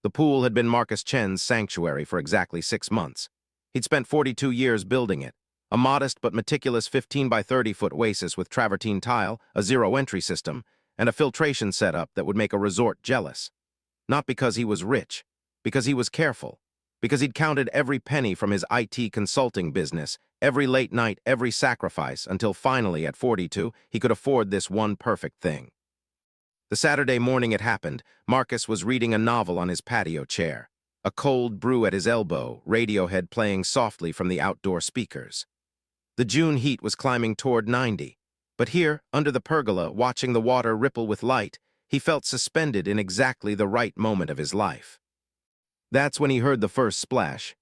The pool had been Marcus Chen's sanctuary for exactly 6 months. He'd spent 42 years building it, a modest but meticulous 15 by 30-foot oasis with travertine tile, a zero-entry system, and a filtration setup that would make a resort jealous. Not because he was rich, because he was careful, because he'd counted every penny from his IT consulting business, every late night, every sacrifice, until finally, at 42, he could afford this one perfect thing. The Saturday morning it happened, Marcus was reading a novel on his patio chair, a cold brew at his elbow, Radiohead playing softly from the outdoor speakers. The June heat was climbing toward 90, but here, under the pergola, watching the water ripple with light, he felt suspended in exactly the right moment of his life. That's when he heard the first splash.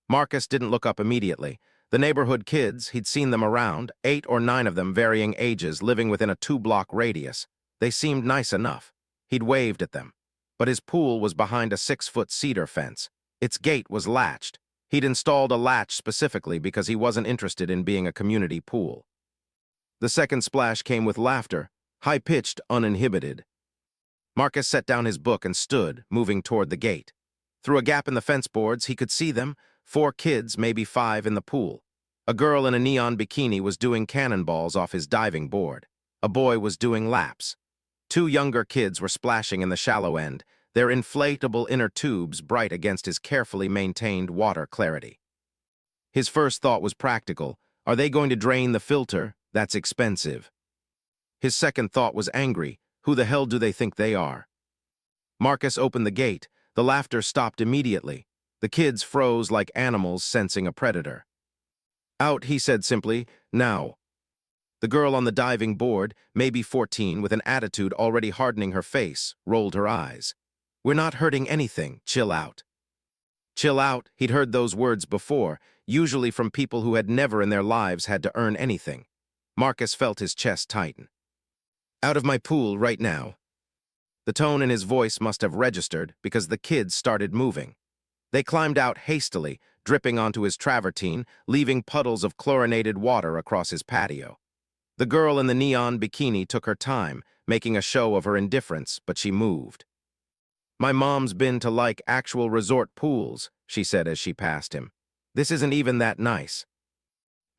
Marcus didn't look up immediately. The neighborhood kids, he'd seen them around, 8 or 9 of them, varying ages, living within a 2-block radius. They seemed nice enough. He'd waved at them. But his pool was behind a 6-foot cedar fence. Its gate was latched. He'd installed a latch specifically because he wasn't interested in being a community pool. The second splash came with laughter, high-pitched, uninhibited. Marcus set down his book and stood, moving toward the gate. Through a gap in the fence boards, he could see them, 4 kids, maybe 5, in the pool. A girl in a neon bikini was doing cannonballs off his diving board. A boy was doing laps. 2 younger kids were splashing in the shallow end, their inflatable inner tubes bright against his carefully maintained water clarity. His first thought was practical. Are they going to drain the filter? That's expensive. His second thought was angry. Who the hell do they think they are? Marcus opened the gate. The laughter stopped immediately. The kids froze like animals sensing a predator. Out, he said simply, now. The girl on the diving board, maybe 14, with an attitude already hardening her face, rolled her eyes. We're not hurting anything. Chill out. Chill out, he'd heard those words before, usually from people who had never in their lives had to earn anything. Marcus felt his chest tighten. Out of my pool right now. The tone in his voice must have registered because the kids started moving. They climbed out hastily, dripping onto his travertine, leaving puddles of chlorinated water across his patio. The girl in the neon bikini took her time, making a show of her indifference, but she moved. My mom's been to like actual resort pools, she said as she passed him. This isn't even that nice.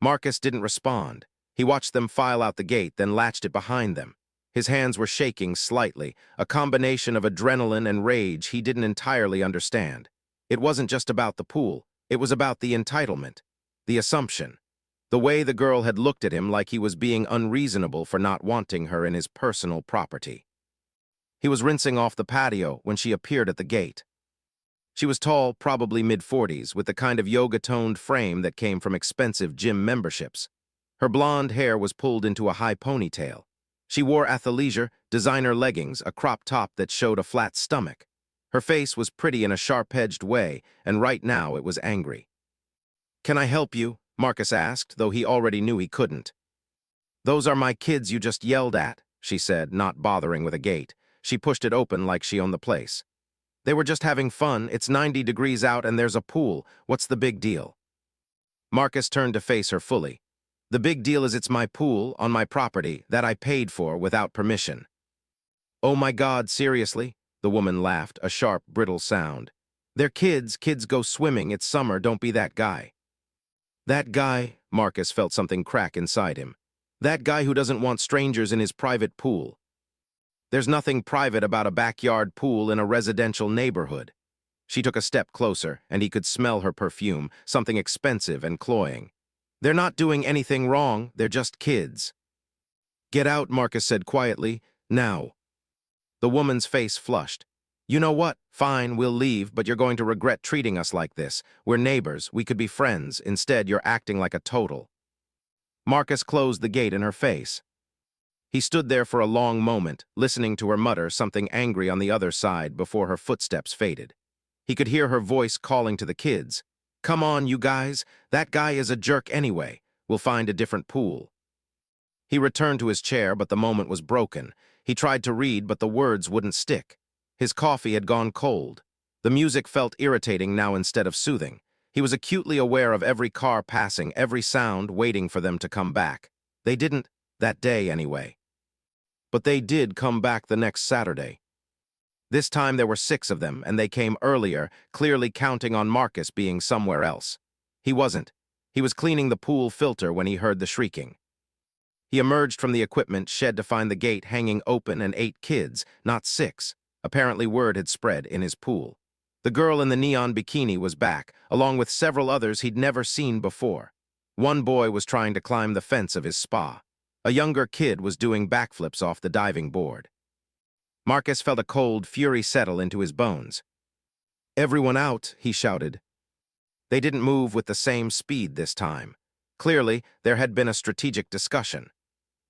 Marcus didn't respond. He watched them file out the gate, then latched it behind them. His hands were shaking slightly, a combination of adrenaline and rage he didn't entirely understand. It wasn't just about the pool. It was about the entitlement, the assumption, the way the girl had looked at him like he was being unreasonable for not wanting her in his personal property. He was rinsing off the patio when she appeared at the gate. She was tall, probably mid-40s, with the kind of yoga-toned frame that came from expensive gym memberships. Her blonde hair was pulled into a high ponytail. She wore athleisure, designer leggings, a crop top that showed a flat stomach. Her face was pretty in a sharp-edged way, and right now it was angry. Can I help you? Marcus asked, though he already knew he couldn't. Those are my kids you just yelled at, she said, not bothering with a gate. She pushed it open like she owned the place. They were just having fun. It's 90 degrees out and there's a pool. What's the big deal? Marcus turned to face her fully. The big deal is it's my pool, on my property, that I paid for without permission. Oh my God, seriously? The woman laughed, a sharp, brittle sound. They're kids. Kids go swimming. It's summer. Don't be that guy. That guy? Marcus felt something crack inside him. That guy who doesn't want strangers in his private pool. There's nothing private about a backyard pool in a residential neighborhood. She took a step closer, and he could smell her perfume, something expensive and cloying. They're not doing anything wrong. They're just kids. Get out, Marcus said quietly. Now. The woman's face flushed. You know what? Fine, we'll leave, but you're going to regret treating us like this. We're neighbors. We could be friends. Instead, you're acting like a total. Marcus closed the gate in her face. He stood there for a long moment, listening to her mutter something angry on the other side before her footsteps faded. He could hear her voice calling to the kids. Come on, you guys. That guy is a jerk anyway. We'll find a different pool. He returned to his chair, but the moment was broken. He tried to read, but the words wouldn't stick. His coffee had gone cold. The music felt irritating now instead of soothing. He was acutely aware of every car passing, every sound waiting for them to come back. They didn't, that day anyway. But they did come back the next Saturday. This time there were 6 of them, and they came earlier, clearly counting on Marcus being somewhere else. He wasn't. He was cleaning the pool filter when he heard the shrieking. He emerged from the equipment shed to find the gate hanging open and 8 kids, not 6. Apparently word had spread in his pool. The girl in the neon bikini was back, along with several others he'd never seen before. One boy was trying to climb the fence of his spa. A younger kid was doing backflips off the diving board. Marcus felt a cold fury settle into his bones. "Everyone out," he shouted. They didn't move with the same speed this time. Clearly, there had been a strategic discussion.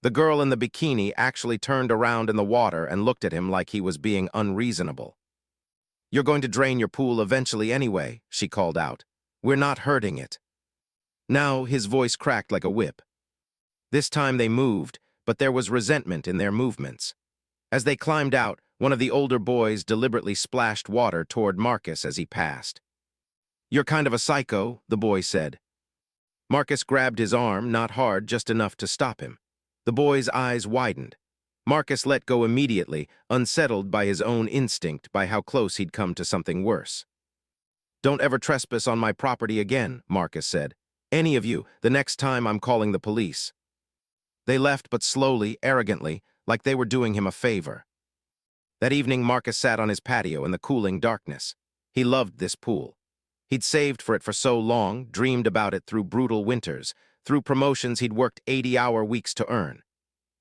The girl in the bikini actually turned around in the water and looked at him like he was being unreasonable. "You're going to drain your pool eventually anyway," she called out. "We're not hurting it." Now his voice cracked like a whip. This time they moved, but there was resentment in their movements. As they climbed out, one of the older boys deliberately splashed water toward Marcus as he passed. "You're kind of a psycho," the boy said. Marcus grabbed his arm, not hard, just enough to stop him. The boy's eyes widened. Marcus let go immediately, unsettled by his own instinct, by how close he'd come to something worse. "Don't ever trespass on my property again," Marcus said. "Any of you, the next time I'm calling the police." They left, but slowly, arrogantly, like they were doing him a favor. That evening, Marcus sat on his patio in the cooling darkness. He loved this pool. He'd saved for it for so long, dreamed about it through brutal winters, through promotions he'd worked 80-hour weeks to earn.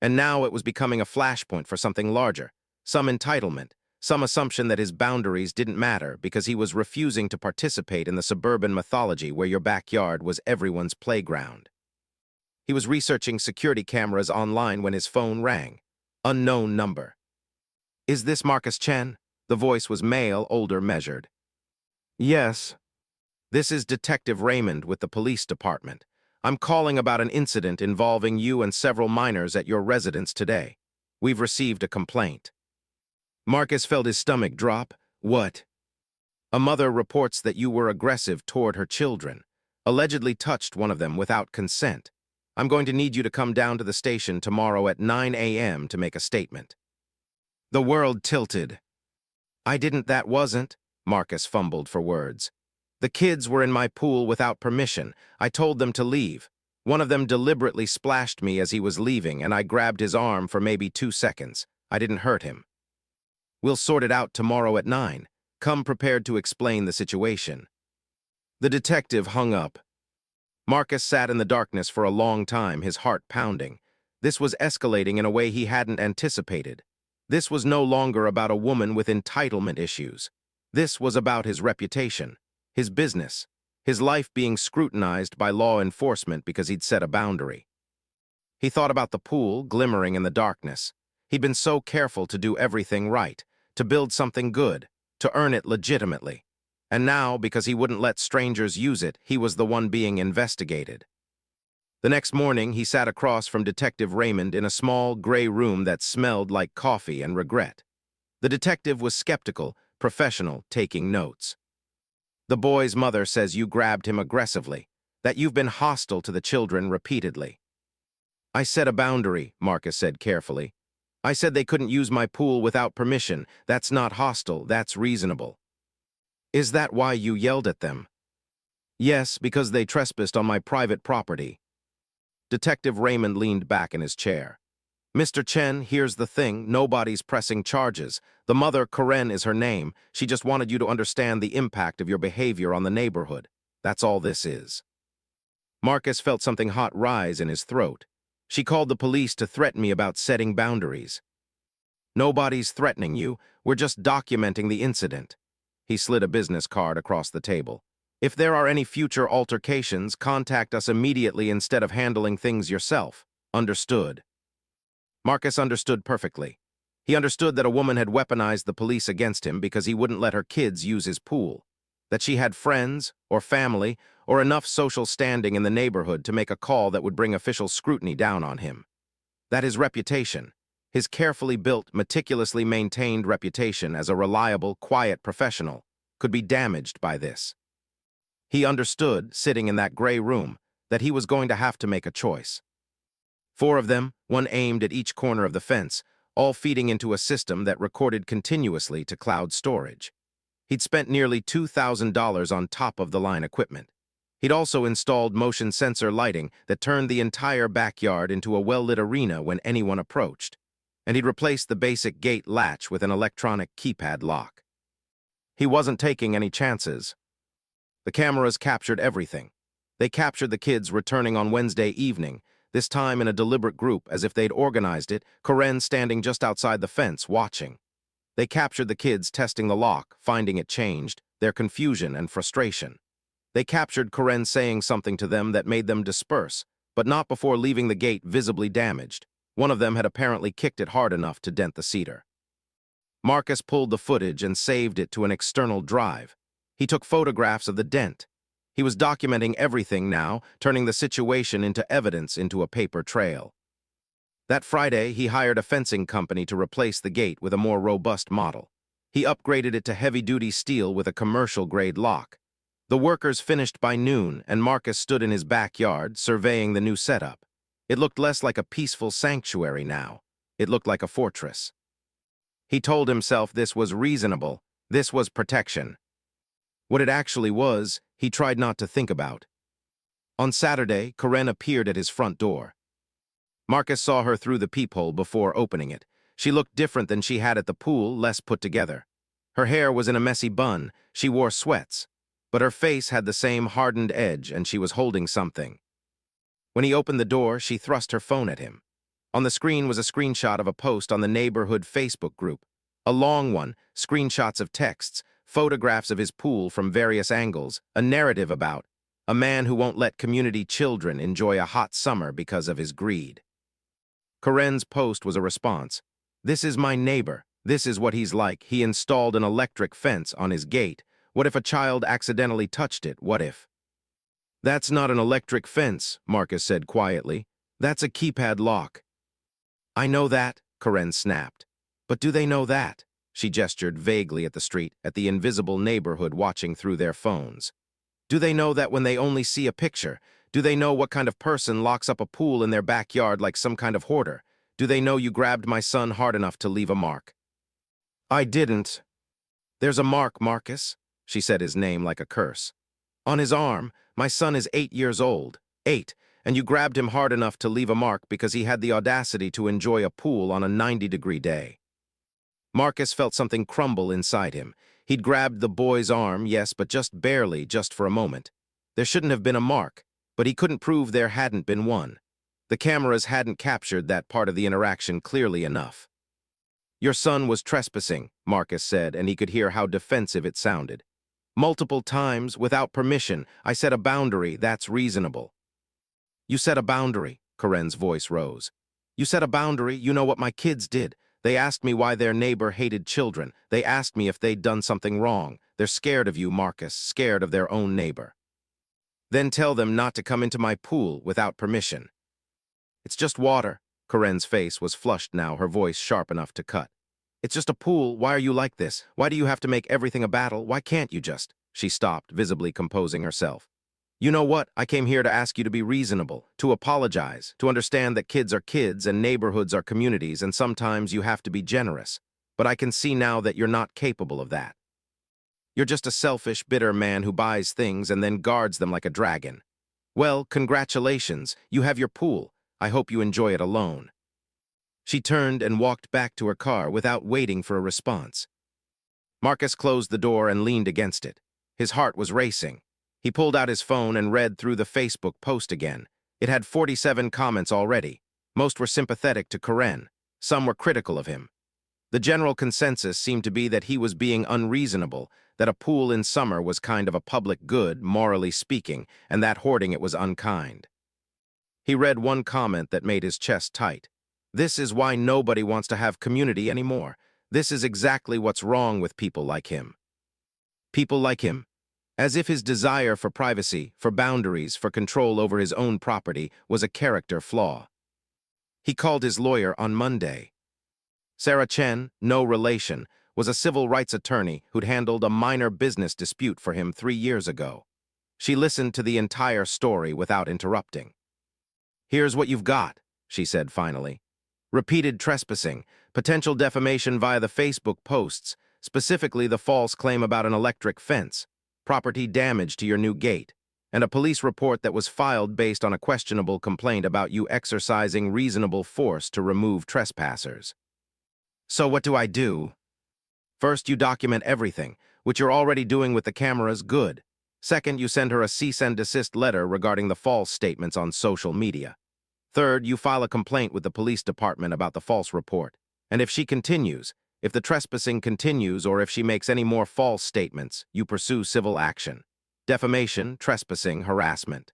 And now it was becoming a flashpoint for something larger, some entitlement, some assumption that his boundaries didn't matter because he was refusing to participate in the suburban mythology where your backyard was everyone's playground. He was researching security cameras online when his phone rang. Unknown number. "Is this Marcus Chen?" The voice was male, older, measured. "Yes." "This is Detective Raymond with the police department. I'm calling about an incident involving you and several minors at your residence today. We've received a complaint." Marcus felt his stomach drop. "What?" "A mother reports that you were aggressive toward her children, allegedly touched one of them without consent. I'm going to need you to come down to the station tomorrow at 9 a.m. to make a statement." The world tilted. "I didn't, that wasn't," Marcus fumbled for words. "The kids were in my pool without permission. I told them to leave. One of them deliberately splashed me as he was leaving, and I grabbed his arm for maybe 2 seconds. I didn't hurt him." "We'll sort it out tomorrow at 9. Come prepared to explain the situation." The detective hung up. Marcus sat in the darkness for a long time, his heart pounding. This was escalating in a way he hadn't anticipated. This was no longer about a woman with entitlement issues. This was about his reputation, his business, his life being scrutinized by law enforcement because he'd set a boundary. He thought about the pool glimmering in the darkness. He'd been so careful to do everything right, to build something good, to earn it legitimately. And now, because he wouldn't let strangers use it, he was the one being investigated. The next morning, he sat across from Detective Raymond in a small, gray room that smelled like coffee and regret. The detective was skeptical, professional, taking notes. "The boy's mother says you grabbed him aggressively, that you've been hostile to the children repeatedly." "I set a boundary," Marcus said carefully. "I said they couldn't use my pool without permission. That's not hostile, that's reasonable." "Is that why you yelled at them?" "Yes, because they trespassed on my private property." Detective Raymond leaned back in his chair. "Mr. Chen, here's the thing. Nobody's pressing charges. The mother, Karen, is her name. She just wanted you to understand the impact of your behavior on the neighborhood. That's all this is." Marcus felt something hot rise in his throat. "She called the police to threaten me about setting boundaries." "Nobody's threatening you. We're just documenting the incident." He slid a business card across the table. "If there are any future altercations, contact us immediately instead of handling things yourself. Understood?" Marcus understood perfectly. He understood that a woman had weaponized the police against him because he wouldn't let her kids use his pool, that she had friends, or family, or enough social standing in the neighborhood to make a call that would bring official scrutiny down on him. That his reputation, his carefully built, meticulously maintained reputation as a reliable, quiet professional, could be damaged by this. He understood, sitting in that gray room, that he was going to have to make a choice. 4 of them, one aimed at each corner of the fence, all feeding into a system that recorded continuously to cloud storage. He'd spent nearly $2,000 on top-of-the-line equipment. He'd also installed motion sensor lighting that turned the entire backyard into a well-lit arena when anyone approached. And he'd replaced the basic gate latch with an electronic keypad lock. He wasn't taking any chances. The cameras captured everything. They captured the kids returning on Wednesday evening, this time in a deliberate group as if they'd organized it, Karen standing just outside the fence watching. They captured the kids testing the lock, finding it changed, their confusion and frustration. They captured Karen saying something to them that made them disperse, but not before leaving the gate visibly damaged. One of them had apparently kicked it hard enough to dent the cedar. Marcus pulled the footage and saved it to an external drive. He took photographs of the dent. He was documenting everything now, turning the situation into evidence into a paper trail. That Friday, he hired a fencing company to replace the gate with a more robust model. He upgraded it to heavy-duty steel with a commercial-grade lock. The workers finished by noon, and Marcus stood in his backyard, surveying the new setup. It looked less like a peaceful sanctuary now. It looked like a fortress. He told himself this was reasonable, this was protection. What it actually was, he tried not to think about. On Saturday, Karen appeared at his front door. Marcus saw her through the peephole before opening it. She looked different than she had at the pool, less put together. Her hair was in a messy bun, she wore sweats, but her face had the same hardened edge and she was holding something. When he opened the door, she thrust her phone at him. On the screen was a screenshot of a post on the neighborhood Facebook group. A long one, screenshots of texts, photographs of his pool from various angles, a narrative about a man who won't let community children enjoy a hot summer because of his greed. Karen's post was a response. This is my neighbor. This is what he's like. He installed an electric fence on his gate. What if a child accidentally touched it? What if? That's not an electric fence, Marcus said quietly. That's a keypad lock. I know that, Karen snapped. But do they know that? She gestured vaguely at the street, at the invisible neighborhood watching through their phones. Do they know that when they only see a picture? Do they know what kind of person locks up a pool in their backyard like some kind of hoarder? Do they know you grabbed my son hard enough to leave a mark? I didn't. There's a mark, Marcus. She said his name like a curse. On his arm. My son is 8 years old. 8. And you grabbed him hard enough to leave a mark because he had the audacity to enjoy a pool on a 90-degree day. Marcus felt something crumble inside him. He'd grabbed the boy's arm, yes, but just barely, just for a moment. There shouldn't have been a mark, but he couldn't prove there hadn't been one. The cameras hadn't captured that part of the interaction clearly enough. Your son was trespassing, Marcus said, and he could hear how defensive it sounded. Multiple times, without permission, I set a boundary, that's reasonable. You set a boundary, Karen's voice rose. You set a boundary, you know what my kids did. They asked me why their neighbor hated children. They asked me if they'd done something wrong. They're scared of you, Marcus, scared of their own neighbor. Then tell them not to come into my pool without permission. It's just water. Karen's face was flushed now, her voice sharp enough to cut. It's just a pool. Why are you like this? Why do you have to make everything a battle? Why can't you just? She stopped, visibly composing herself. You know what? I came here to ask you to be reasonable, to apologize, to understand that kids are kids and neighborhoods are communities and sometimes you have to be generous. But I can see now that you're not capable of that. You're just a selfish, bitter man who buys things and then guards them like a dragon. Well, congratulations, you have your pool. I hope you enjoy it alone. She turned and walked back to her car without waiting for a response. Marcus closed the door and leaned against it. His heart was racing. He pulled out his phone and read through the Facebook post again. It had 47 comments already. Most were sympathetic to Karen. Some were critical of him. The general consensus seemed to be that he was being unreasonable, that a pool in summer was kind of a public good, morally speaking, and that hoarding it was unkind. He read one comment that made his chest tight. This is why nobody wants to have community anymore. This is exactly what's wrong with people like him. People like him. As if his desire for privacy, for boundaries, for control over his own property was a character flaw. He called his lawyer on Monday. Sarah Chen, no relation, was a civil rights attorney who'd handled a minor business dispute for him 3 years ago. She listened to the entire story without interrupting. Here's what you've got, she said finally. Repeated trespassing, potential defamation via the Facebook posts, specifically the false claim about an electric fence, property damage to your new gate, and a police report that was filed based on a questionable complaint about you exercising reasonable force to remove trespassers. So what do I do? First, you document everything, which you're already doing with the cameras. Good. Second, you send her a cease and desist letter regarding the false statements on social media. Third, you file a complaint with the police department about the false report. And if she continues, if the trespassing continues, or if she makes any more false statements, you pursue civil action. Defamation, trespassing, harassment.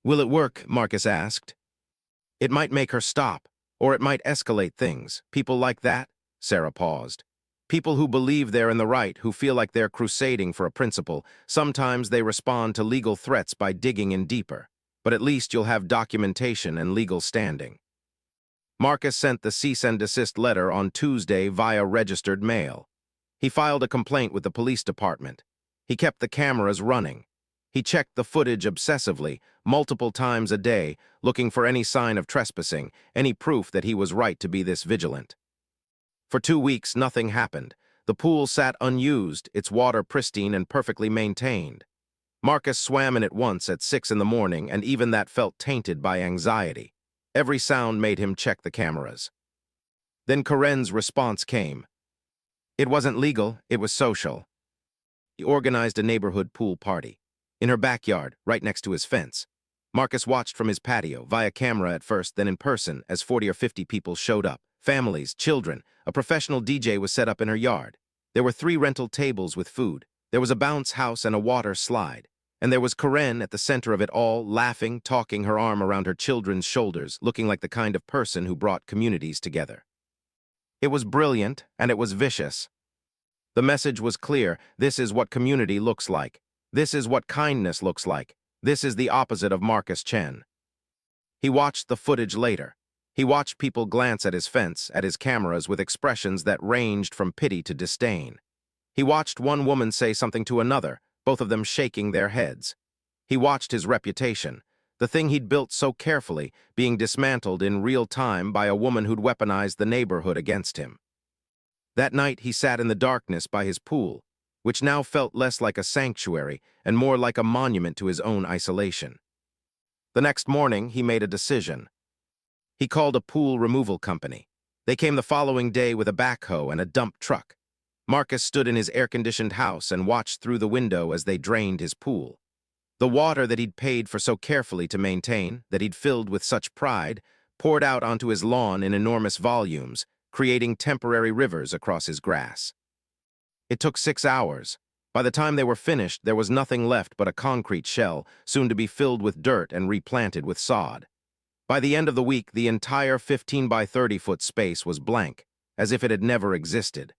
Will it work? Marcus asked. It might make her stop, or it might escalate things. People like that? Sarah paused. People who believe they're in the right, who feel like they're crusading for a principle, sometimes they respond to legal threats by digging in deeper. But at least you'll have documentation and legal standing. Marcus sent the cease and desist letter on Tuesday via registered mail. He filed a complaint with the police department. He kept the cameras running. He checked the footage obsessively, multiple times a day, looking for any sign of trespassing, any proof that he was right to be this vigilant. For 2 weeks, nothing happened. The pool sat unused, its water pristine and perfectly maintained. Marcus swam in it once at 6 in the morning, and even that felt tainted by anxiety. Every sound made him check the cameras. Then Karen's response came. It wasn't legal, it was social. He organized a neighborhood pool party. In her backyard, right next to his fence. Marcus watched from his patio, via camera at first, then in person, as 40 or 50 people showed up. Families, children. A professional DJ was set up in her yard. There were 3 rental tables with food. There was a bounce house and a water slide. And there was Karen at the center of it all, laughing, talking, her arm around her children's shoulders, looking like the kind of person who brought communities together. It was brilliant, and it was vicious. The message was clear. This is what community looks like. This is what kindness looks like. This is the opposite of Marcus Chen. He watched the footage later. He watched people glance at his fence, at his cameras, with expressions that ranged from pity to disdain. He watched one woman say something to another, both of them shaking their heads. He watched his reputation, the thing he'd built so carefully, being dismantled in real time by a woman who'd weaponized the neighborhood against him. That night he sat in the darkness by his pool, which now felt less like a sanctuary and more like a monument to his own isolation. The next morning he made a decision. He called a pool removal company. They came the following day with a backhoe and a dump truck. Marcus stood in his air-conditioned house and watched through the window as they drained his pool. The water that he'd paid for so carefully to maintain, that he'd filled with such pride, poured out onto his lawn in enormous volumes, creating temporary rivers across his grass. It took 6 hours. By the time they were finished, there was nothing left but a concrete shell, soon to be filled with dirt and replanted with sod. By the end of the week, the entire 15 by 30-foot space was blank, as if it had never existed.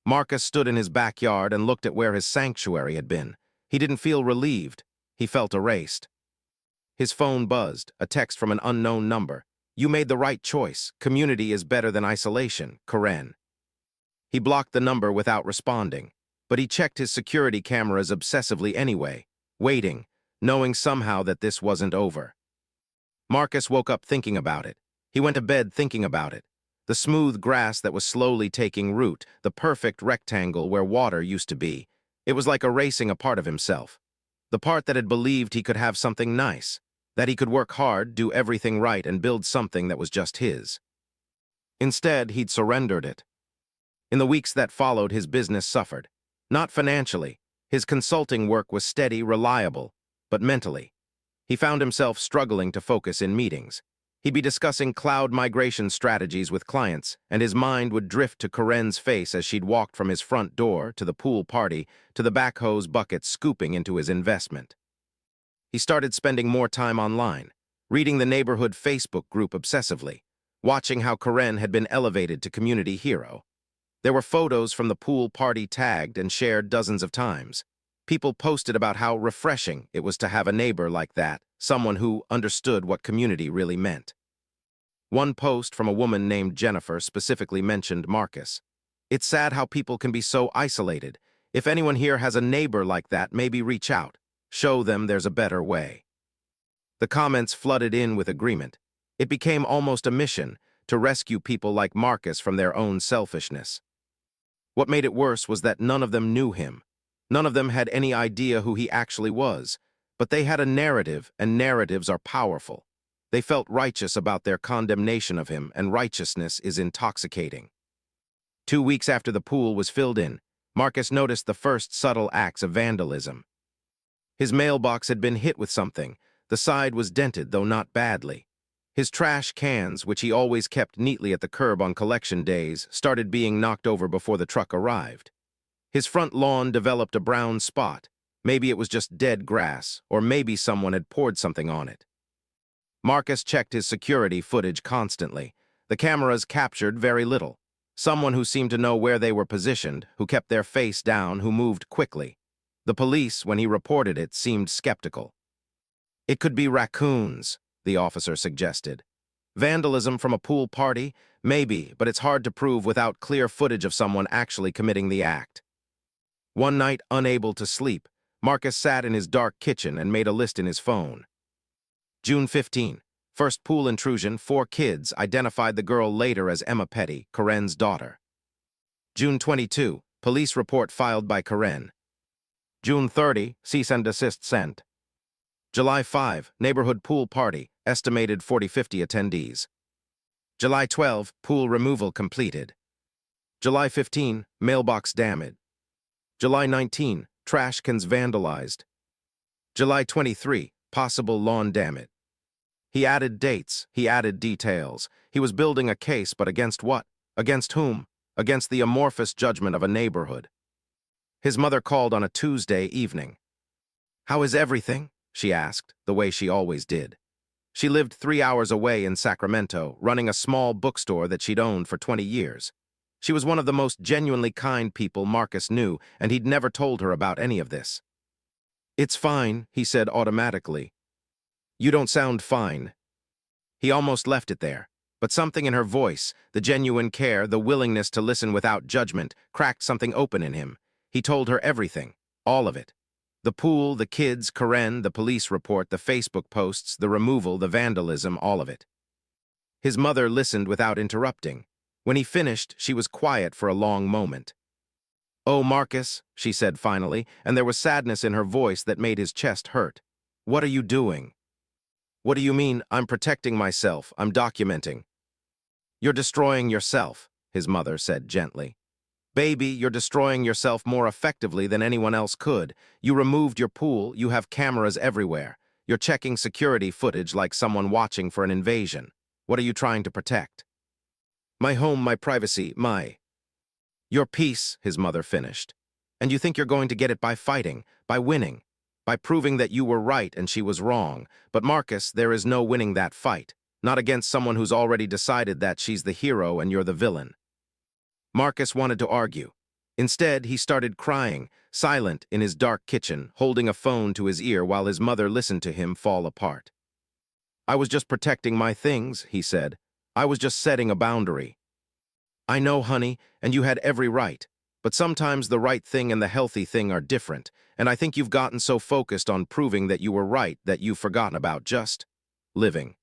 Marcus stood in his backyard and looked at where his sanctuary had been. He didn't feel relieved. He felt erased. His phone buzzed, a text from an unknown number. You made the right choice. Community is better than isolation, Karen. He blocked the number without responding, but he checked his security cameras obsessively anyway, waiting, knowing somehow that this wasn't over. Marcus woke up thinking about it. He went to bed thinking about it. The smooth grass that was slowly taking root, the perfect rectangle where water used to be. It was like erasing a part of himself. The part that had believed he could have something nice, that he could work hard, do everything right, and build something that was just his. Instead, he'd surrendered it. In the weeks that followed, his business suffered. Not financially. His consulting work was steady, reliable, but mentally. He found himself struggling to focus in meetings. He'd be discussing cloud migration strategies with clients, and his mind would drift to Karen's face as she'd walked from his front door to the pool party to the backhoe's bucket scooping into his investment. He started spending more time online, reading the neighborhood Facebook group obsessively, watching how Karen had been elevated to community hero. There were photos from the pool party tagged and shared dozens of times. People posted about how refreshing it was to have a neighbor like that, someone who understood what community really meant. One post from a woman named Jennifer specifically mentioned Marcus. It's sad how people can be so isolated. If anyone here has a neighbor like that, maybe reach out. Show them there's a better way. The comments flooded in with agreement. It became almost a mission, to rescue people like Marcus from their own selfishness. What made it worse was that none of them knew him. None of them had any idea who he actually was, but they had a narrative, and narratives are powerful. They felt righteous about their condemnation of him, and righteousness is intoxicating. 2 weeks after the pool was filled in, Marcus noticed the first subtle acts of vandalism. His mailbox had been hit with something. The side was dented, though not badly. His trash cans, which he always kept neatly at the curb on collection days, started being knocked over before the truck arrived. His front lawn developed a brown spot. Maybe it was just dead grass, or maybe someone had poured something on it. Marcus checked his security footage constantly. The cameras captured very little. Someone who seemed to know where they were positioned, who kept their face down, who moved quickly. The police, when he reported it, seemed skeptical. It could be raccoons, the officer suggested. Vandalism from a pool party? Maybe, but it's hard to prove without clear footage of someone actually committing the act. One night, unable to sleep, Marcus sat in his dark kitchen and made a list in his phone. June 15. First pool intrusion, 4 kids, identified the girl later as Emma Petty, Karen's daughter. June 22. Police report filed by Karen. June 30. Cease and desist sent. July 5. Neighborhood pool party, estimated 40-50 attendees. July 12. Pool removal completed. July 15. Mailbox damaged. July 19. Trash cans vandalized. July 23. Possible lawn damage. He added dates, he added details. He was building a case, but against what? Against whom? Against the amorphous judgment of a neighborhood. His mother called on a Tuesday evening. "How is everything?" she asked, the way she always did. She lived 3 hours away in Sacramento, running a small bookstore that she'd owned for 20 years. She was one of the most genuinely kind people Marcus knew, and he'd never told her about any of this. "It's fine," he said automatically. "You don't sound fine." He almost left it there, but something in her voice, the genuine care, the willingness to listen without judgment, cracked something open in him. He told her everything, all of it. The pool, the kids, Karen, the police report, the Facebook posts, the removal, the vandalism, all of it. His mother listened without interrupting. When he finished, she was quiet for a long moment. "Oh, Marcus," she said finally, and there was sadness in her voice that made his chest hurt. "What are you doing?" "What do you mean? I'm protecting myself. I'm documenting." "You're destroying yourself," his mother said gently. "Baby, you're destroying yourself more effectively than anyone else could. You removed your pool, you have cameras everywhere. You're checking security footage like someone watching for an invasion. What are you trying to protect?" "My home, my privacy, your peace," his mother finished. "And you think you're going to get it by fighting, by winning, by proving that you were right and she was wrong. But Marcus, there is no winning that fight, not against someone who's already decided that she's the hero and you're the villain." Marcus wanted to argue. Instead, he started crying, silent in his dark kitchen, holding a phone to his ear while his mother listened to him fall apart. "I was just protecting my things," he said. "I was just setting a boundary." "I know, honey, and you had every right. But sometimes the right thing and the healthy thing are different, and I think you've gotten so focused on proving that you were right that you've forgotten about just living."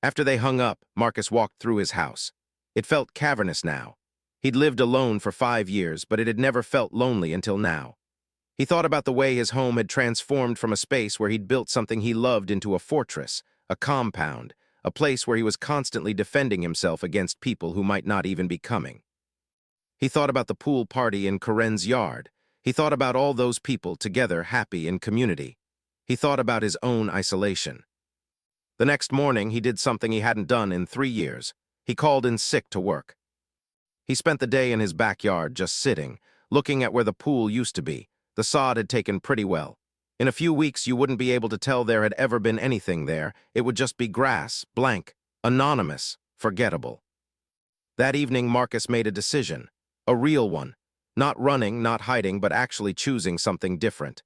After they hung up, Marcus walked through his house. It felt cavernous now. He'd lived alone for 5 years, but it had never felt lonely until now. He thought about the way his home had transformed from a space where he'd built something he loved into a fortress, a compound, a place where he was constantly defending himself against people who might not even be coming. He thought about the pool party in Karen's yard. He thought about all those people together, happy in community. He thought about his own isolation. The next morning, he did something he hadn't done in 3 years. He called in sick to work. He spent the day in his backyard, just sitting, looking at where the pool used to be. The sod had taken pretty well. In a few weeks, you wouldn't be able to tell there had ever been anything there. It would just be grass, blank, anonymous, forgettable. That evening, Marcus made a decision. A real one. Not running, not hiding, but actually choosing something different.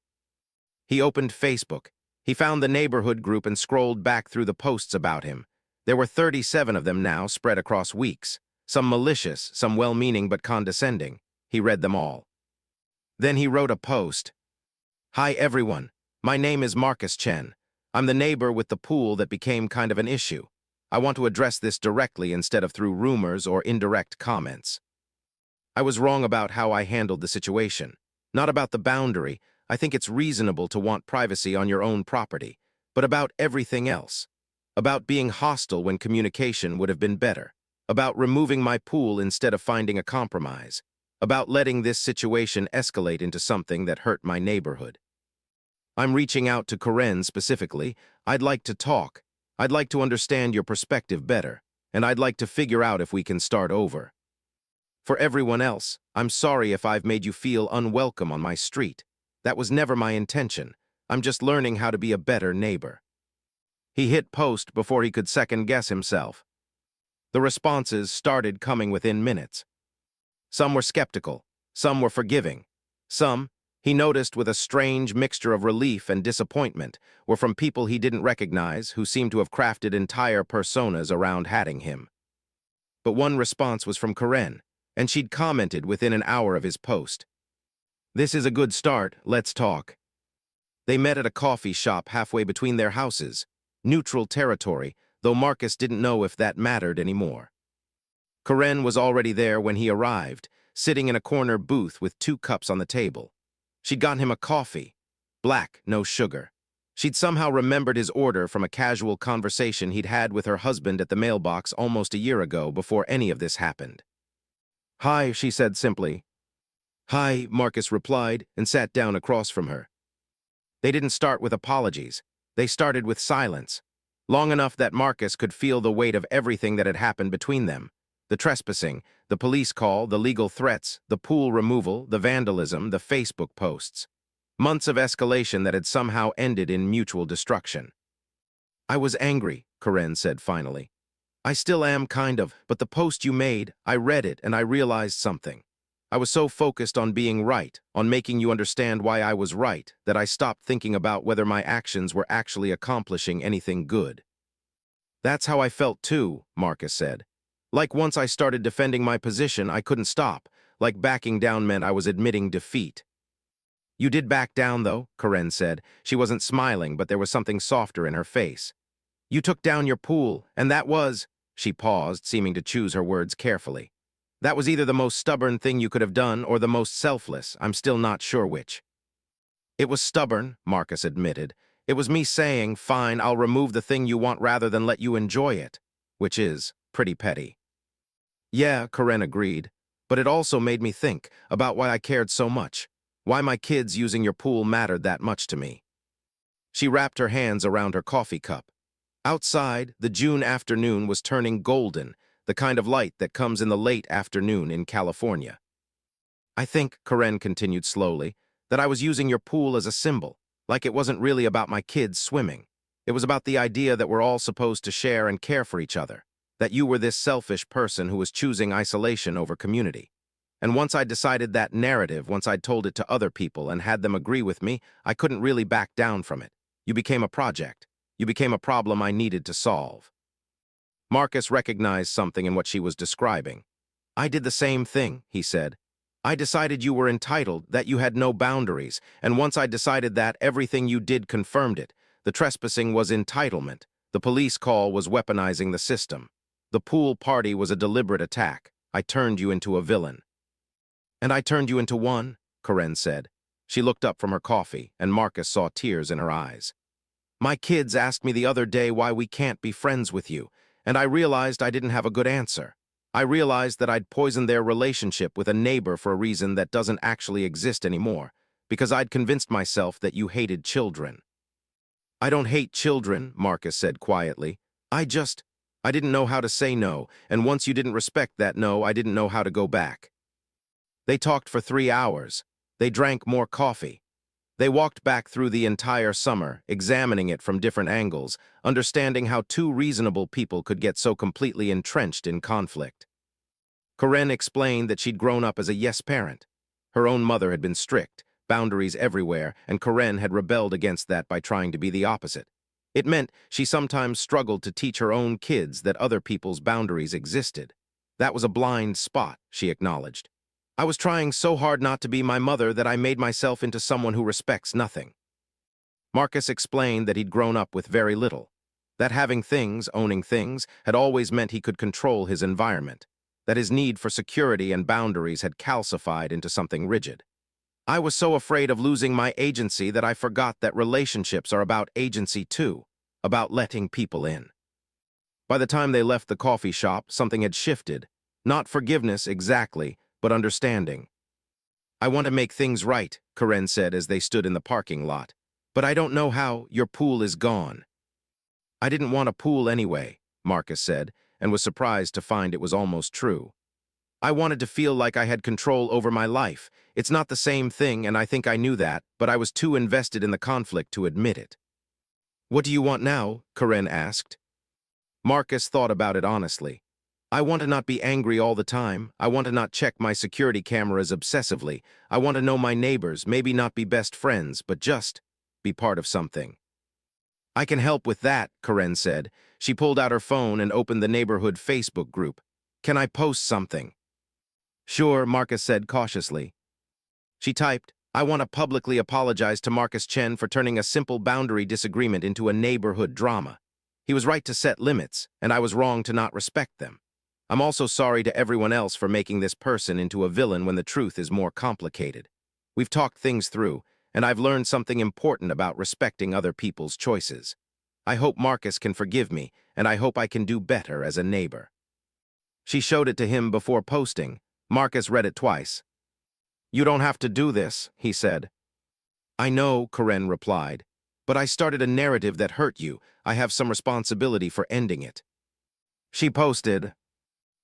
He opened Facebook. He found the neighborhood group and scrolled back through the posts about him. There were 37 of them now, spread across weeks. Some malicious, some well-meaning but condescending. He read them all. Then he wrote a post. "Hi everyone, my name is Marcus Chen. I'm the neighbor with the pool that became kind of an issue. I want to address this directly instead of through rumors or indirect comments. I was wrong about how I handled the situation. Not about the boundary. I think it's reasonable to want privacy on your own property, but about everything else. About being hostile when communication would have been better. About removing my pool instead of finding a compromise. About letting this situation escalate into something that hurt my neighborhood. I'm reaching out to Karen specifically. I'd like to talk. I'd like to understand your perspective better, and I'd like to figure out if we can start over. For everyone else, I'm sorry if I've made you feel unwelcome on my street. That was never my intention. I'm just learning how to be a better neighbor. He hit post before he could second-guess himself. The responses started coming within minutes. Some were skeptical, some were forgiving. Some, he noticed with a strange mixture of relief and disappointment, were from people he didn't recognize who seemed to have crafted entire personas around hatting him. But one response was from Karen, and she'd commented within an hour of his post. "This is a good start, let's talk." They met at a coffee shop halfway between their houses, neutral territory, though Marcus didn't know if that mattered anymore. Karen was already there when he arrived, sitting in a corner booth with 2 cups on the table. She'd gotten him a coffee, black, no sugar. She'd somehow remembered his order from a casual conversation he'd had with her husband at the mailbox almost a year ago before any of this happened. "Hi," she said simply. "Hi," Marcus replied and sat down across from her. They didn't start with apologies. They started with silence, long enough that Marcus could feel the weight of everything that had happened between them. The trespassing, the police call, the legal threats, the pool removal, the vandalism, the Facebook posts. Months of escalation that had somehow ended in mutual destruction. "I was angry," Karen said finally. "I still am, kind of, but the post you made, I read it and I realized something. I was so focused on being right, on making you understand why I was right, that I stopped thinking about whether my actions were actually accomplishing anything good." "That's how I felt too," Marcus said. "Like once I started defending my position, I couldn't stop. Like backing down meant I was admitting defeat." "You did back down, though," Karen said. She wasn't smiling, but there was something softer in her face. "You took down your pool, and that was—" She paused, seeming to choose her words carefully. "That was either the most stubborn thing you could have done or the most selfless. I'm still not sure which." "It was stubborn," Marcus admitted. "It was me saying, fine, I'll remove the thing you want rather than let you enjoy it. Which is pretty petty." "Yeah," Karen agreed. "But it also made me think about why I cared so much. Why my kids using your pool mattered that much to me." She wrapped her hands around her coffee cup. Outside, the June afternoon was turning golden, the kind of light that comes in the late afternoon in California. "I think," Karen continued slowly, "that I was using your pool as a symbol, like it wasn't really about my kids swimming. It was about the idea that we're all supposed to share and care for each other, that you were this selfish person who was choosing isolation over community. And once I'd decided that narrative, once I'd told it to other people and had them agree with me, I couldn't really back down from it. You became a project. You became a problem I needed to solve." Marcus recognized something in what she was describing. "I did the same thing," he said. "I decided you were entitled, that you had no boundaries, and once I decided that, everything you did confirmed it. The trespassing was entitlement. The police call was weaponizing the system. The pool party was a deliberate attack. I turned you into a villain." "And I turned you into one," Karen said. She looked up from her coffee, and Marcus saw tears in her eyes. "My kids asked me the other day why we can't be friends with you, and I realized I didn't have a good answer. I realized that I'd poisoned their relationship with a neighbor for a reason that doesn't actually exist anymore, because I'd convinced myself that you hated children." "I don't hate children," Marcus said quietly. I didn't know how to say no, and once you didn't respect that no, I didn't know how to go back." They talked for 3 hours. They drank more coffee. They walked back through the entire summer, examining it from different angles, understanding how 2 reasonable people could get so completely entrenched in conflict. Karen explained that she'd grown up as a yes parent. Her own mother had been strict, boundaries everywhere, and Karen had rebelled against that by trying to be the opposite. It meant she sometimes struggled to teach her own kids that other people's boundaries existed. That was a blind spot, she acknowledged. "I was trying so hard not to be my mother that I made myself into someone who respects nothing." Marcus explained that he'd grown up with very little, That having things, owning things, had always meant he could control his environment, that his need for security and boundaries had calcified into something rigid. I was so afraid of losing my agency that I forgot that relationships are about agency too, about letting people in. By the time they left the coffee shop, something had shifted. Not forgiveness exactly, but understanding. "I want to make things right," Karen said as they stood in the parking lot. "But I don't know how. Your pool is gone." "I didn't want a pool anyway," Marcus said, and was surprised to find it was almost true. "I wanted to feel like I had control over my life. It's not the same thing, and I think I knew that, but I was too invested in the conflict to admit it." "What do you want now?" Karen asked. Marcus thought about it honestly. "I want to not be angry all the time. I want to not check my security cameras obsessively. I want to know my neighbors, maybe not be best friends, but just be part of something." "I can help with that," Karen said. She pulled out her phone and opened the neighborhood Facebook group. "Can I post something?" "Sure," Marcus said cautiously. She typed, "I want to publicly apologize to Marcus Chen for turning a simple boundary disagreement into a neighborhood drama. He was right to set limits, and I was wrong to not respect them. I'm also sorry to everyone else for making this person into a villain when the truth is more complicated. We've talked things through, and I've learned something important about respecting other people's choices. I hope Marcus can forgive me, and I hope I can do better as a neighbor." She showed it to him before posting. Marcus read it twice. "You don't have to do this," he said. "I know," Karen replied, "but I started a narrative that hurt you. I have some responsibility for ending it." She posted.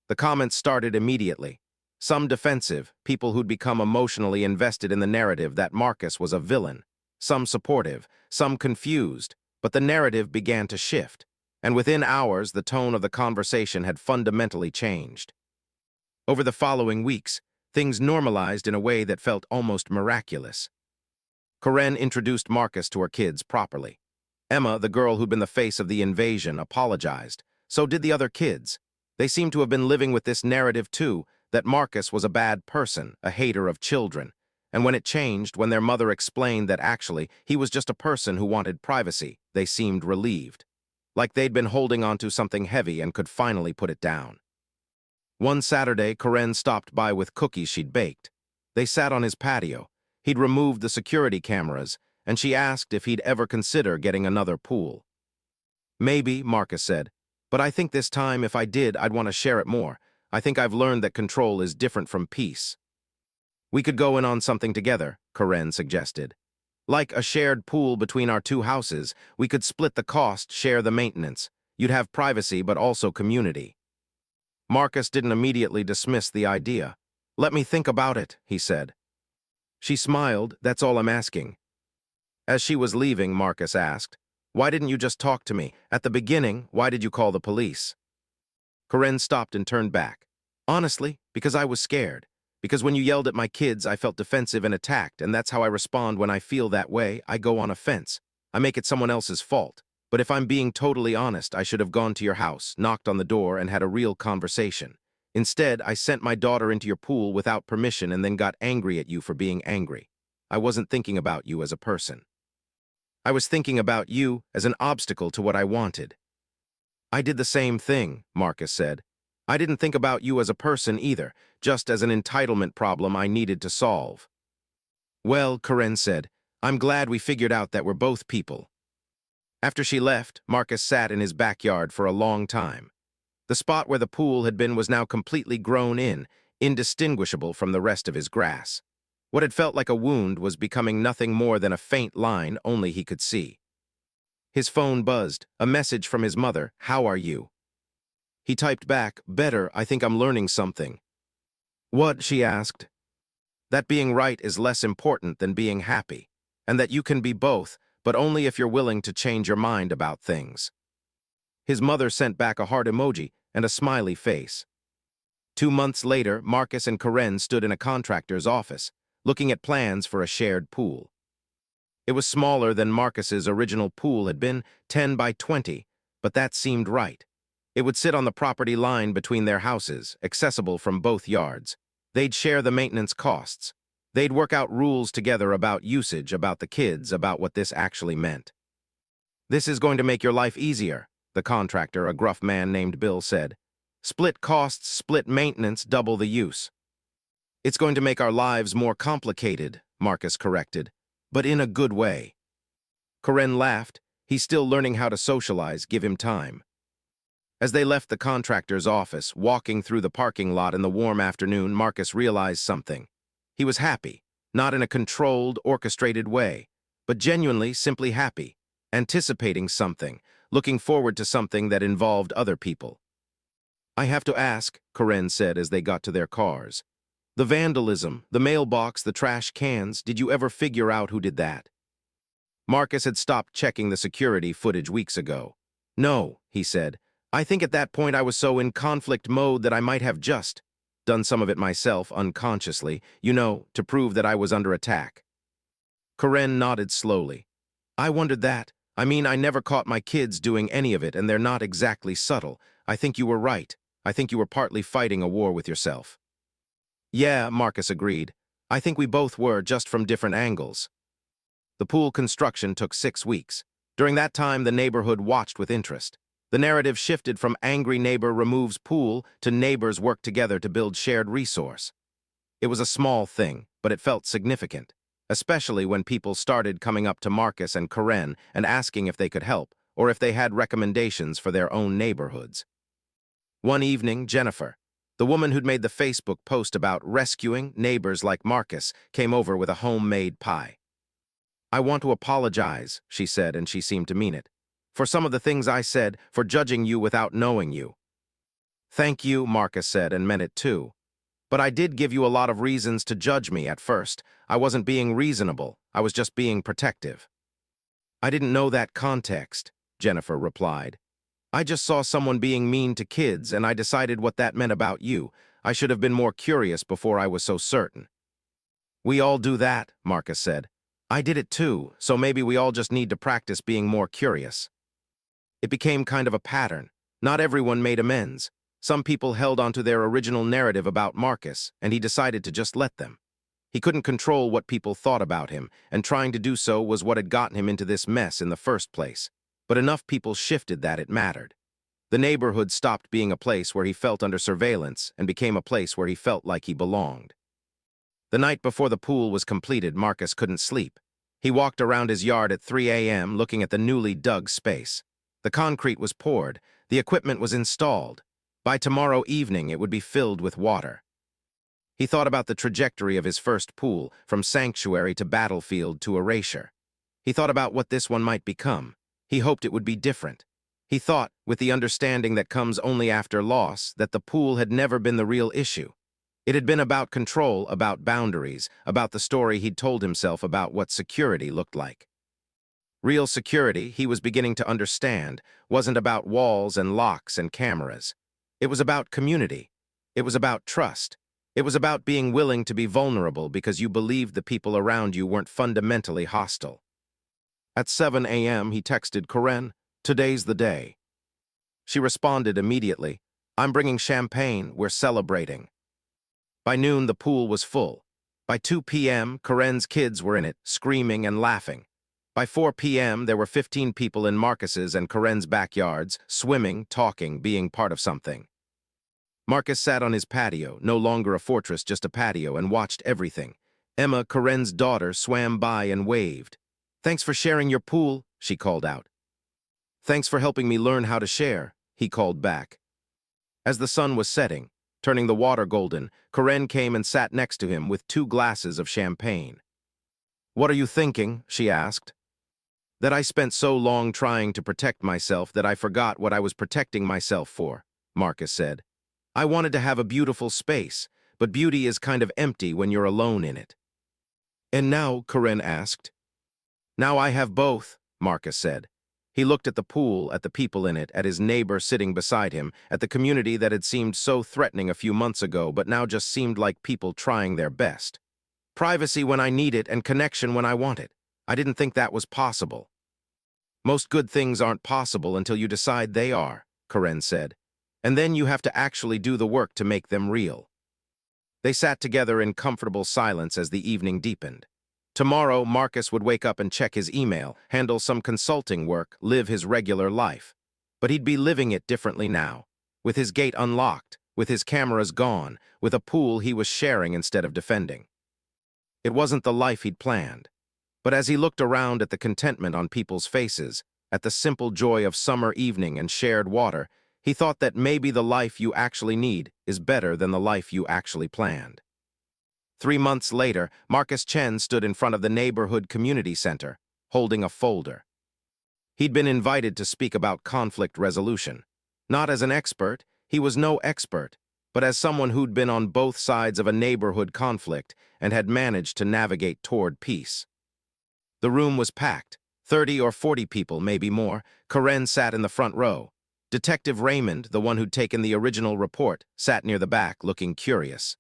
The comments started immediately. Some defensive, people who'd become emotionally invested in the narrative that Marcus was a villain. Some supportive, some confused, but the narrative began to shift, and within hours the tone of the conversation had fundamentally changed. Over the following weeks, things normalized in a way that felt almost miraculous. Karen introduced Marcus to her kids properly. Emma, the girl who'd been the face of the invasion, apologized. So did the other kids. They seemed to have been living with this narrative too, that Marcus was a bad person, a hater of children. And when it changed, when their mother explained that actually he was just a person who wanted privacy, they seemed relieved. Like they'd been holding onto something heavy and could finally put it down. One Saturday, Karen stopped by with cookies she'd baked. They sat on his patio. He'd removed the security cameras, and she asked if he'd ever consider getting another pool. "Maybe," Marcus said, "but I think this time if I did, I'd want to share it more. I think I've learned that control is different from peace." "We could go in on something together," Karen suggested. "Like a shared pool between our two houses. We could split the cost, share the maintenance. You'd have privacy, but also community." Marcus didn't immediately dismiss the idea. "Let me think about it," he said. She smiled. "That's all I'm asking." As she was leaving, Marcus asked, "Why didn't you just talk to me? At the beginning, why did you call the police?" Karen stopped and turned back. "Honestly, because I was scared. Because when you yelled at my kids, I felt defensive and attacked, and that's how I respond when I feel that way. I go on offense. I make it someone else's fault. But if I'm being totally honest, I should have gone to your house, knocked on the door, and had a real conversation. Instead, I sent my daughter into your pool without permission and then got angry at you for being angry. I wasn't thinking about you as a person. I was thinking about you as an obstacle to what I wanted." "I did the same thing," Marcus said. "I didn't think about you as a person either, just as an entitlement problem I needed to solve." "Well," Karen said, "I'm glad we figured out that we're both people." After she left, Marcus sat in his backyard for a long time. The spot where the pool had been was now completely grown in, indistinguishable from the rest of his grass. What had felt like a wound was becoming nothing more than a faint line only he could see. His phone buzzed, a message from his mother. "How are you?" He typed back, "Better, I think I'm learning something." "What?" she asked. "That being right is less important than being happy, and that you can be both, but only if you're willing to change your mind about things." His mother sent back a heart emoji and a smiley face. 2 months later, Marcus and Karen stood in a contractor's office, looking at plans for a shared pool. It was smaller than Marcus's original pool had been, 10 by 20, but that seemed right. It would sit on the property line between their houses, accessible from both yards. They'd share the maintenance costs. They'd work out rules together about usage, about the kids, about what this actually meant. "This is going to make your life easier," the contractor, a gruff man named Bill, said. Split costs, split maintenance, double the use. It's going to make our lives more complicated, Marcus corrected, but in a good way. Corinne laughed. He's still learning how to socialize, give him time. As they left the contractor's office, walking through the parking lot in the warm afternoon, Marcus realized something. He was happy, not in a controlled, orchestrated way, but genuinely simply happy, anticipating something, looking forward to something that involved other people. I have to ask, Corinne said as they got to their cars. The vandalism, the mailbox, the trash cans, did you ever figure out who did that? Marcus had stopped checking the security footage weeks ago. No, he said. I think at that point I was so in conflict mode that I might have just done some of it myself, unconsciously, to prove that I was under attack. Corinne nodded slowly. I wondered that. I mean, I never caught my kids doing any of it, and they're not exactly subtle. I think you were right. I think you were partly fighting a war with yourself. Yeah, Marcus agreed. I think we both were, just from different angles. The pool construction took 6 weeks. During that time, the neighborhood watched with interest. The narrative shifted from angry neighbor removes pool to neighbors work together to build shared resource. It was a small thing, but it felt significant, especially when people started coming up to Marcus and Corinne and asking if they could help, or if they had recommendations for their own neighborhoods. One evening, Jennifer, the woman who'd made the Facebook post about rescuing neighbors like Marcus, came over with a homemade pie. I want to apologize, she said, and she seemed to mean it, for some of the things I said, for judging you without knowing you. Thank you, Marcus said, and meant it too. But I did give you a lot of reasons to judge me at first. I wasn't being reasonable. I was just being protective. I didn't know that context, Jennifer replied. I just saw someone being mean to kids, and I decided what that meant about you. I should have been more curious before I was so certain. We all do that, Marcus said. I did it too, so maybe we all just need to practice being more curious. It became kind of a pattern. Not everyone made amends. Some people held onto their original narrative about Marcus, and he decided to just let them. He couldn't control what people thought about him, and trying to do so was what had gotten him into this mess in the first place. But enough people shifted that it mattered. The neighborhood stopped being a place where he felt under surveillance and became a place where he felt like he belonged. The night before the pool was completed, Marcus couldn't sleep. He walked around his yard at 3 a.m. looking at the newly dug space. The concrete was poured. The equipment was installed. By tomorrow evening, it would be filled with water. He thought about the trajectory of his first pool, from sanctuary to battlefield to erasure. He thought about what this one might become. He hoped it would be different. He thought, with the understanding that comes only after loss, that the pool had never been the real issue. It had been about control, about boundaries, about the story he'd told himself about what security looked like. Real security, he was beginning to understand, wasn't about walls and locks and cameras. It was about community. It was about trust. It was about being willing to be vulnerable because you believed the people around you weren't fundamentally hostile. At 7 a.m., he texted Corinne, "Today's the day." She responded immediately, "I'm bringing champagne, we're celebrating." By noon, the pool was full. By 2 p.m., Corinne's kids were in it, screaming and laughing. By 4 p.m., there were 15 people in Marcus's and Corinne's backyards, swimming, talking, being part of something. Marcus sat on his patio, no longer a fortress, just a patio, and watched everything. Emma, Corinne's daughter, swam by and waved. "Thanks for sharing your pool," she called out. "Thanks for helping me learn how to share," he called back. As the sun was setting, turning the water golden, Corinne came and sat next to him with 2 glasses of champagne. "What are you thinking?" she asked. "That I spent so long trying to protect myself that I forgot what I was protecting myself for," Marcus said. "I wanted to have a beautiful space, but beauty is kind of empty when you're alone in it." "And now?" Corinne asked. "Now I have both," Marcus said. He looked at the pool, at the people in it, at his neighbor sitting beside him, at the community that had seemed so threatening a few months ago but now just seemed like people trying their best. Privacy when I need it and connection when I want it. I didn't think that was possible. "Most good things aren't possible until you decide they are," Corinne said. "And then you have to actually do the work to make them real." They sat together in comfortable silence as the evening deepened. Tomorrow, Marcus would wake up and check his email, handle some consulting work, live his regular life. But he'd be living it differently now, with his gate unlocked, with his cameras gone, with a pool he was sharing instead of defending. It wasn't the life he'd planned. But as he looked around at the contentment on people's faces, at the simple joy of summer evening and shared water, he thought that maybe the life you actually need is better than the life you actually planned. 3 months later, Marcus Chen stood in front of the neighborhood community center, holding a folder. He'd been invited to speak about conflict resolution. Not as an expert, he was no expert, but as someone who'd been on both sides of a neighborhood conflict and had managed to navigate toward peace. The room was packed, 30 or 40 people, maybe more. Karen sat in the front row. Detective Raymond, the one who'd taken the original report, sat near the back, looking curious.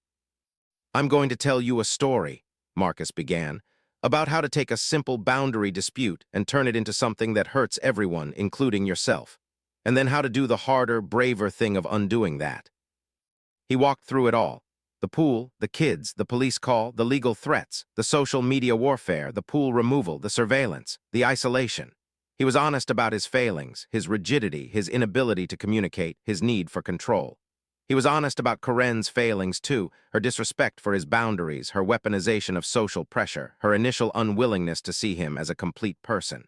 "I'm going to tell you a story," Marcus began, "about how to take a simple boundary dispute and turn it into something that hurts everyone, including yourself, and then how to do the harder, braver thing of undoing that." He walked through it all. The pool, the kids, the police call, the legal threats, the social media warfare, the pool removal, the surveillance, the isolation. He was honest about his failings, his rigidity, his inability to communicate, his need for control. He was honest about Karen's failings too, her disrespect for his boundaries, her weaponization of social pressure, her initial unwillingness to see him as a complete person.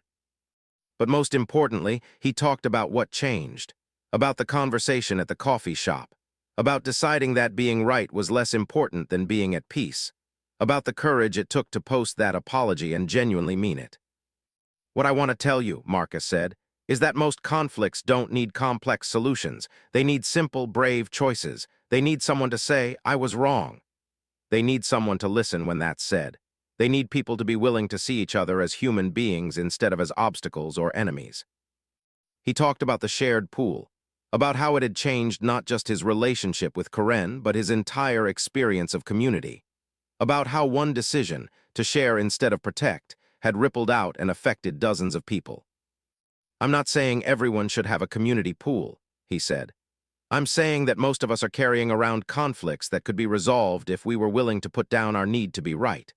But most importantly, he talked about what changed, about the conversation at the coffee shop, about deciding that being right was less important than being at peace, about the courage it took to post that apology and genuinely mean it. "What I want to tell you," Marcus said, "is that most conflicts don't need complex solutions. They need simple, brave choices. They need someone to say, 'I was wrong.' They need someone to listen when that's said. They need people to be willing to see each other as human beings instead of as obstacles or enemies." He talked about the shared pool, about how it had changed not just his relationship with Karen, but his entire experience of community, about how one decision, to share instead of protect, had rippled out and affected dozens of people. "I'm not saying everyone should have a community pool," he said. "I'm saying that most of us are carrying around conflicts that could be resolved if we were willing to put down our need to be right.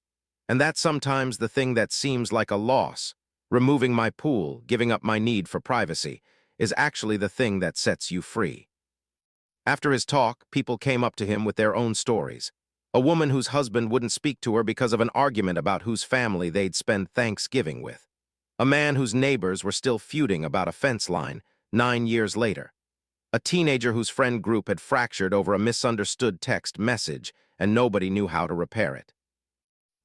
And that's sometimes the thing that seems like a loss. Removing my pool, giving up my need for privacy, is actually the thing that sets you free." After his talk, people came up to him with their own stories. A woman whose husband wouldn't speak to her because of an argument about whose family they'd spend Thanksgiving with. A man whose neighbors were still feuding about a fence line 9 years later. A teenager whose friend group had fractured over a misunderstood text message and nobody knew how to repair it.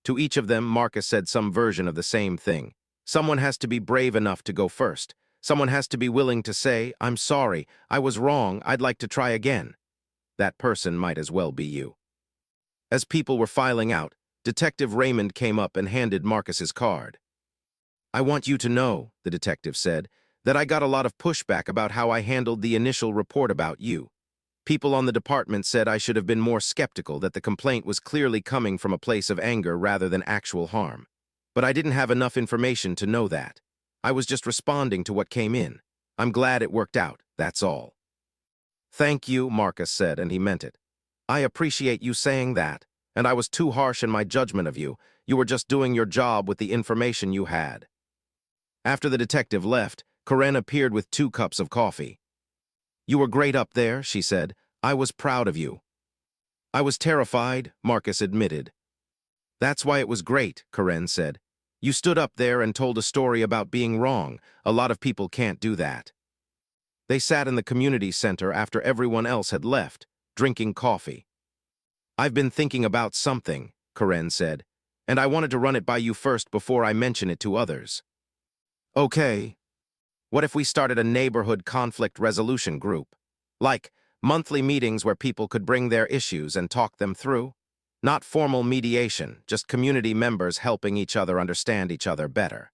To each of them, Marcus said some version of the same thing. Someone has to be brave enough to go first. Someone has to be willing to say, "I'm sorry, I was wrong, I'd like to try again." That person might as well be you. As people were filing out, Detective Raymond came up and handed Marcus's card. "I want you to know," the detective said, "that I got a lot of pushback about how I handled the initial report about you. People on the department said I should have been more skeptical, that the complaint was clearly coming from a place of anger rather than actual harm. But I didn't have enough information to know that. I was just responding to what came in. I'm glad it worked out, that's all." "Thank you," Marcus said, and he meant it. "I appreciate you saying that, and I was too harsh in my judgment of you. You were just doing your job with the information you had." After the detective left, Karen appeared with 2 cups of coffee. "You were great up there," she said. "I was proud of you." "I was terrified," Marcus admitted. "That's why it was great," Karen said. "You stood up there and told a story about being wrong. A lot of people can't do that." They sat in the community center after everyone else had left, drinking coffee. "I've been thinking about something," Karen said, "and I wanted to run it by you first before I mention it to others." "Okay. What if we started a neighborhood conflict resolution group? Like monthly meetings where people could bring their issues and talk them through? Not formal mediation, just community members helping each other understand each other better."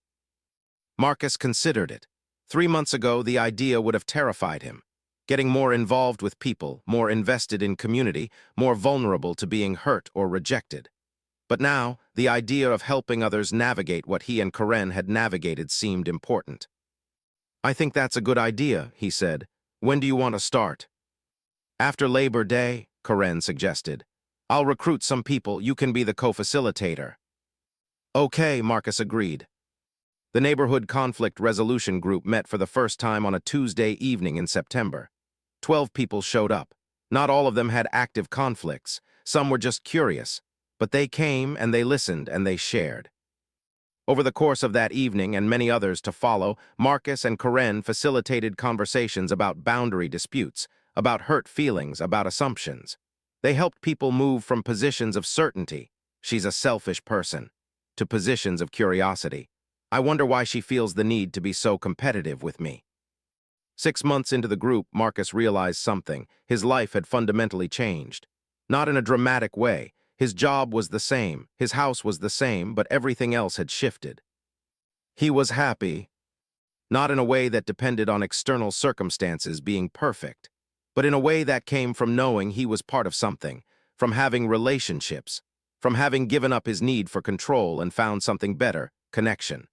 Marcus considered it. 3 months ago, the idea would have terrified him. Getting more involved with people, more invested in community, more vulnerable to being hurt or rejected. But now, the idea of helping others navigate what he and Karen had navigated seemed important. "I think that's a good idea," he said. "When do you want to start?" "After Labor Day," Karen suggested. "I'll recruit some people, you can be the co-facilitator." "Okay," Marcus agreed. The neighborhood conflict resolution group met for the first time on a Tuesday evening in September. 12 people showed up. Not all of them had active conflicts. Some were just curious. But they came and they listened and they shared. Over the course of that evening and many others to follow, Marcus and Corinne facilitated conversations about boundary disputes, about hurt feelings, about assumptions. They helped people move from positions of certainty, she's a selfish person, to positions of curiosity. I wonder why she feels the need to be so competitive with me. 6 months into the group, Marcus realized something. His life had fundamentally changed. Not in a dramatic way. His job was the same, his house was the same, but everything else had shifted. He was happy, not in a way that depended on external circumstances being perfect, but in a way that came from knowing he was part of something, from having relationships, from having given up his need for control and found something better, connection.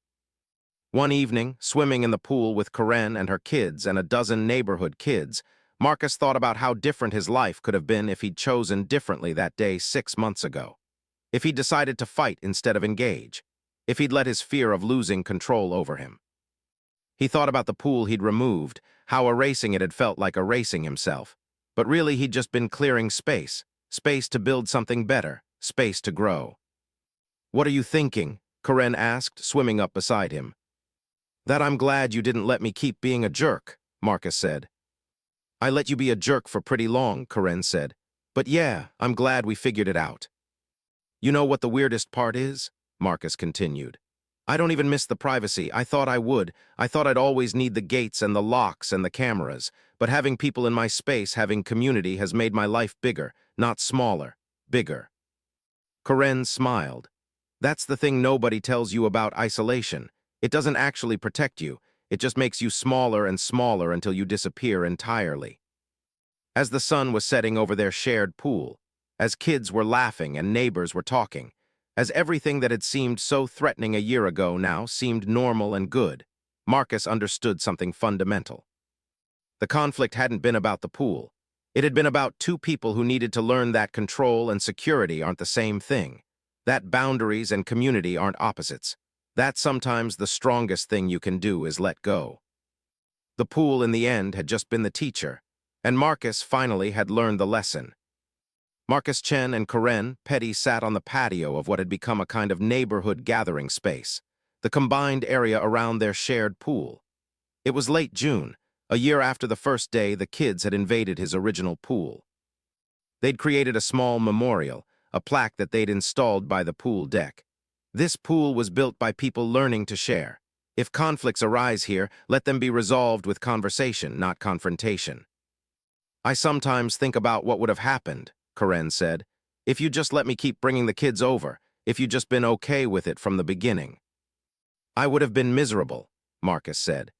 One evening, swimming in the pool with Corinne and her kids and a dozen neighborhood kids, Marcus thought about how different his life could have been if he'd chosen differently that day 6 months ago. If he'd decided to fight instead of engage. If he'd let his fear of losing control over him. He thought about the pool he'd removed, how erasing it had felt like erasing himself. But really he'd just been clearing space, space to build something better, space to grow. "What are you thinking?" Corinne asked, swimming up beside him. "That I'm glad you didn't let me keep being a jerk," Marcus said. "I let you be a jerk for pretty long," Corinne said. "But yeah, I'm glad we figured it out." "You know what the weirdest part is?" Marcus continued. "I don't even miss the privacy. I thought I would. I thought I'd always need the gates and the locks and the cameras. But having people in my space, having community, has made my life bigger, not smaller, bigger." Corinne smiled. "That's the thing nobody tells you about isolation. It doesn't actually protect you. It just makes you smaller and smaller until you disappear entirely." As the sun was setting over their shared pool, as kids were laughing and neighbors were talking, as everything that had seemed so threatening a year ago now seemed normal and good, Marcus understood something fundamental. The conflict hadn't been about the pool. It had been about two people who needed to learn that control and security aren't the same thing, that boundaries and community aren't opposites. That sometimes the strongest thing you can do is let go. The pool, in the end, had just been the teacher, and Marcus finally had learned the lesson. Marcus, Chen, and Corinne Petty sat on the patio of what had become a kind of neighborhood gathering space, the combined area around their shared pool. It was late June, a year after the first day the kids had invaded his original pool. They'd created a small memorial, a plaque that they'd installed by the pool deck. This pool was built by people learning to share. If conflicts arise here, let them be resolved with conversation, not confrontation. "I sometimes think about what would have happened," Corinne said, "if you just let me keep bringing the kids over, if you'd just been okay with it from the beginning." "I would have been miserable," Marcus said,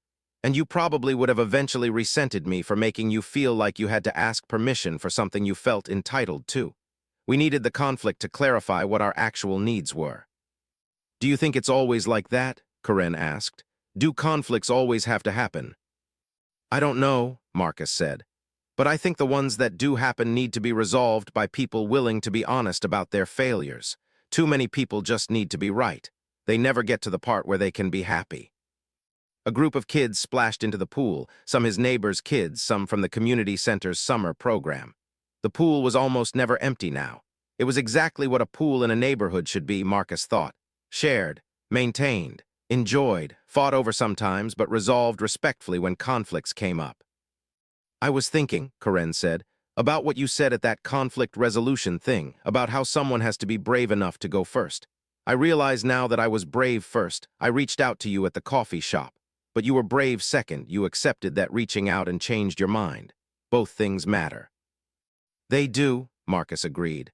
"and you probably would have eventually resented me for making you feel like you had to ask permission for something you felt entitled to. We needed the conflict to clarify what our actual needs were." "Do you think it's always like that?" Corinne asked. "Do conflicts always have to happen?" "I don't know," Marcus said. "But I think the ones that do happen need to be resolved by people willing to be honest about their failures. Too many people just need to be right. They never get to the part where they can be happy." A group of kids splashed into the pool, some his neighbors' kids, some from the community center's summer program. The pool was almost never empty now. It was exactly what a pool in a neighborhood should be, Marcus thought. Shared, maintained, enjoyed, fought over sometimes, but resolved respectfully when conflicts came up. "I was thinking," Corinne said, "about what you said at that conflict resolution thing, about how someone has to be brave enough to go first. I realize now that I was brave first. I reached out to you at the coffee shop. But you were brave second. You accepted that reaching out and changed your mind. Both things matter." "They do," Marcus agreed.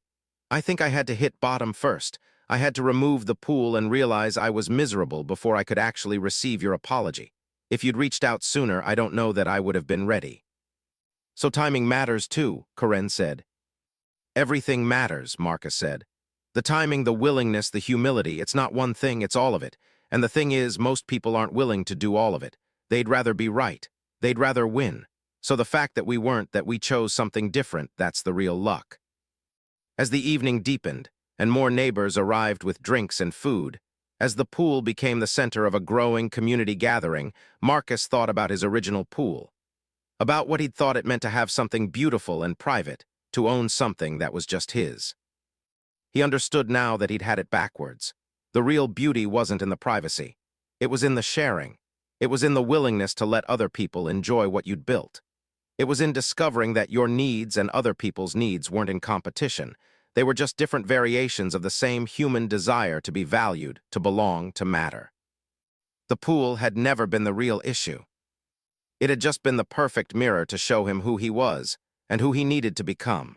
"I think I had to hit bottom first. I had to remove the pool and realize I was miserable before I could actually receive your apology. If you'd reached out sooner, I don't know that I would have been ready." "So timing matters too," Corinne said. "Everything matters," Marcus said. "The timing, the willingness, the humility, it's not one thing, it's all of it. And the thing is, most people aren't willing to do all of it. They'd rather be right. They'd rather win. So the fact that we weren't, that we chose something different, that's the real luck." As the evening deepened, and more neighbors arrived with drinks and food, As the pool became the center of a growing community gathering, Marcus thought about his original pool, about what he'd thought it meant to have something beautiful and private, to own something that was just his. He understood now that he'd had it backwards. The real beauty wasn't in the privacy. It was in the sharing. It was in the willingness to let other people enjoy what you'd built. It was in discovering that your needs and other people's needs weren't in competition. They were just different variations of the same human desire to be valued, to belong, to matter. The pool had never been the real issue. It had just been the perfect mirror to show him who he was and who he needed to become.